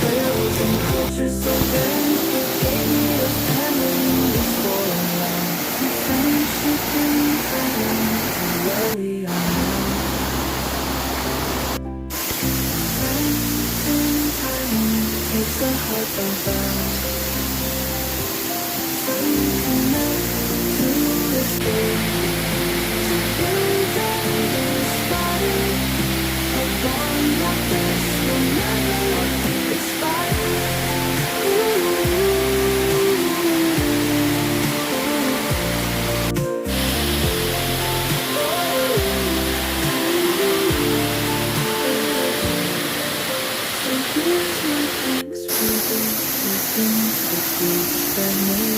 trails and cultures so varied. It gave me those memories for life. From friendship in Taiwan to where we are now. Friends in Taiwan takes a heart of ours. Connect to this day. Together inspired. A bond like this will never expire. So here's my thanks for this. We've been to the beach that made